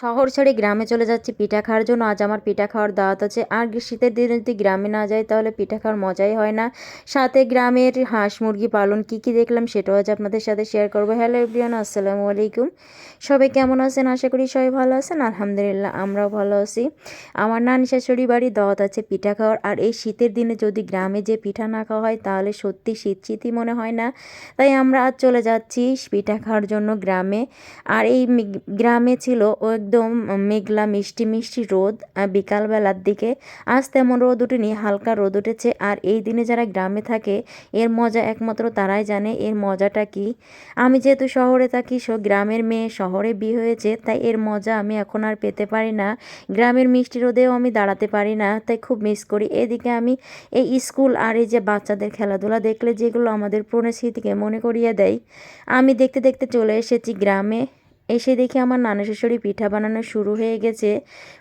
শহর ছেড়ে গ্রামে চলে যাচ্ছি পিঠা খাওয়ার জন্য। আজ আমার পিঠা খাওয়ার দাওয়াত আছে। আর শীতের দিনে যদি গ্রামে না যাই তাহলে পিঠা খাওয়ার মজাই হয় না। সাথে গ্রামের হাঁস মুরগি পালন কি কি দেখলাম সেটাও আজ আপনাদের সাথে শেয়ার করবো। হ্যালো এভরিওয়ান, আসসালামু আলাইকুম। সবাই কেমন আছেন? আশা করি সবাই ভালো আছেন। আলহামদুলিল্লাহ আমরাও ভালো আছি। আমার নানি শাশুড়ি বাড়ি দাওয়াত আছে পিঠা খাওয়ার। আর এই শীতের দিনে যদি গ্রামে যে পিঠা না খাওয়া হয় তাহলে সত্যি শীত শীতই মনে হয় না। তাই আমরা আজ চলে যাচ্ছি পিঠা খাওয়ার জন্য গ্রামে। আর এই গ্রামে ছিল একদম মেঘলা মিষ্টি মিষ্টি রোদ। বিকালবেলার দিকে আজ তেমন রোদ উঠেনি, হালকা রোদ উঠেছে। আর এই দিনে যারা গ্রামে থাকে এর মজা একমাত্র তারাই জানে এর মজাটা কি। আমি যেহেতু শহরে থাকি, গ্রামের মেয়ে শহরে বিয়ে হয়েছে, তাই এর মজা আমি এখন আর পেতে পারি না। গ্রামের মিষ্টি রোদেও আমি দাঁড়াতে পারি না, তাই খুব মিস করি। এদিকে আমি এই স্কুল আর এই যে বাচ্চাদের খেলাধুলা দেখলে যেগুলো আমাদের পুরনো স্মৃতিকে মনে করিয়ে দেয়, আমি দেখতে দেখতে চলে এসেছি গ্রামে। এসে দেখি আমার নানা শাশুড়ি পিঠা বানানো শুরু হয়ে গেছে।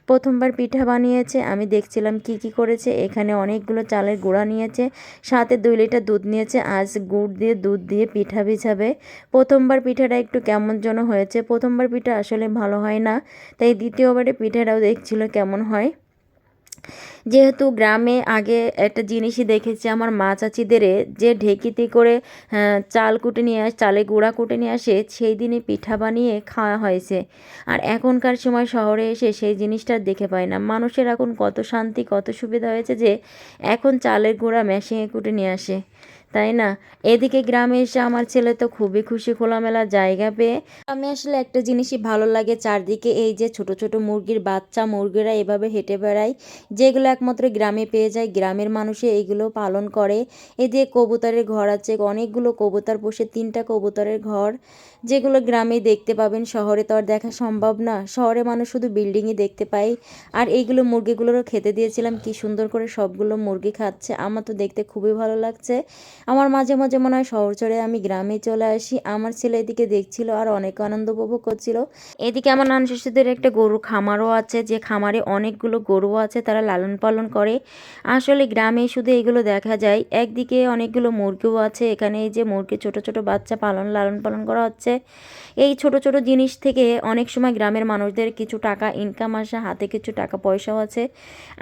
প্রথমবার পিঠা বানিয়েছে, আমি দেখছিলাম কি কি করেছে। এখানে অনেকগুলো চালের গুঁড়া নিয়েছে, সাথে 2 লিটার দুধ নিয়েছে। আজ গুড় দিয়ে দুধ দিয়ে পিঠা ভিজাবে। প্রথমবার পিঠাটা একটু কেমন যেন হয়েছে। প্রথমবার পিঠা আসলে ভালো হয় না, তাই দ্বিতীয়বারে পিঠাটাও দেখছিল কেমন হয়। যেহেতু গ্রামে আগে একটা জিনিসই দেখেছি আমার মা চাচিদের, যে ঢেঁকিতে করে চাল কুটে নিয়ে চালে গুঁড়া কুটে নিয়ে আসে, সেই দিনই পিঠা বানিয়ে খাওয়া হয়েছে। আর এখনকার সময় শহরে এসে সেই জিনিসটা দেখে পাই না। মানুষের এখন কত শান্তি, কত সুবিধা হয়েছে যে এখন চালের গুঁড়া মেশিনে কুটে নিয়ে আসে, তাই না? এদিকে গ্রামে এসে আমার ছেলে তো খুবই খুশি খোলামেলা জায়গা পেয়ে। আমি আসলে একটা জিনিসই ভালো লাগে, চারদিকে এই যে ছোট ছোট মুরগির বাচ্চা, মুরগিরা এভাবে হেঁটে বেড়ায়, যেগুলো একমাত্র গ্রামে পেয়ে যায়। গ্রামের মানুষে এইগুলো পালন করে। এদিকে কবুতরের ঘর আছে, অনেকগুলো কবুতর পোষে, 3টা কবুতরের ঘর, যেগুলো গ্রামে দেখতে পাবেন, শহরে তো আর দেখা সম্ভব না। শহরে মানুষ শুধু বিল্ডিংই দেখতে পায়। আর এইগুলো মুরগিগুলোরও খেতে দিয়েছিলাম, কি সুন্দর করে সবগুলো মুরগি খাচ্ছে। আমার তো দেখতে খুবই ভালো লাগছে। আমার মাঝে মাঝে মনে হয় শহর ছেড়ে আমি গ্রামে চলে আসি। আমার ছেলে এদিকে দেখছিল আর অনেক আনন্দ উপভোগ করছিল। এদিকে আমার নান শিশুদের একটা গরু খামারও আছে, যে খামারে অনেকগুলো গরু আছে, তারা লালন পালন করে। আসলে গ্রামে শুধু এগুলো দেখা যায়। একদিকে অনেকগুলো মুরগিও আছে, এখানে এই যে মুরগি ছোট ছোট বাচ্চা লালন পালন করা হচ্ছে। এই ছোট ছোট জিনিস থেকে অনেক সময় গ্রামের মানুষদের কিছু টাকা ইনকাম আসে, হাতে কিছু টাকা পয়সাও আছে।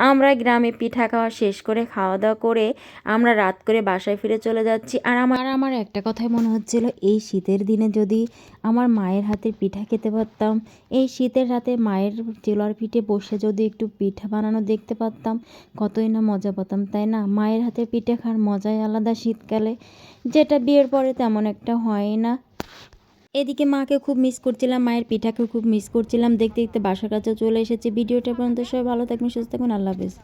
আমরা গ্রামে পিঠা খাওয়া শেষ করে খাওয়া দাওয়া করে আমরা রাত করে বাসায় ফিরে চলে যাচ্ছি। আর আমার একটা কথাই মনে হচ্ছিল, এই শীতের দিনে যদি আমার মায়ের হাতের পিঠা খেতে পারতাম, এই শীতের রাতে মায়ের চুলার পিঠে বসে যদি একটু পিঠা বানানো দেখতে পারতাম, কতই না মজা পেতাম, তাই না? মায়ের হাতের পিঠা খাওয়ার মজাই আলাদা শীতকালে, যেটা বিয়ের পরে তেমন একটা হয় না। এদিকে মাকে খুব মিস করছিলাম, মায়ের পিঠাকেও খুব মিস করছিলাম। দেখতে দেখতে বাসার কাছে চলে এসেছি। ভিডিওটা পর্যন্ত সবাই ভালো থাকবেন, সুস্থ থাকবেন, আল্লাহ হাফেজ।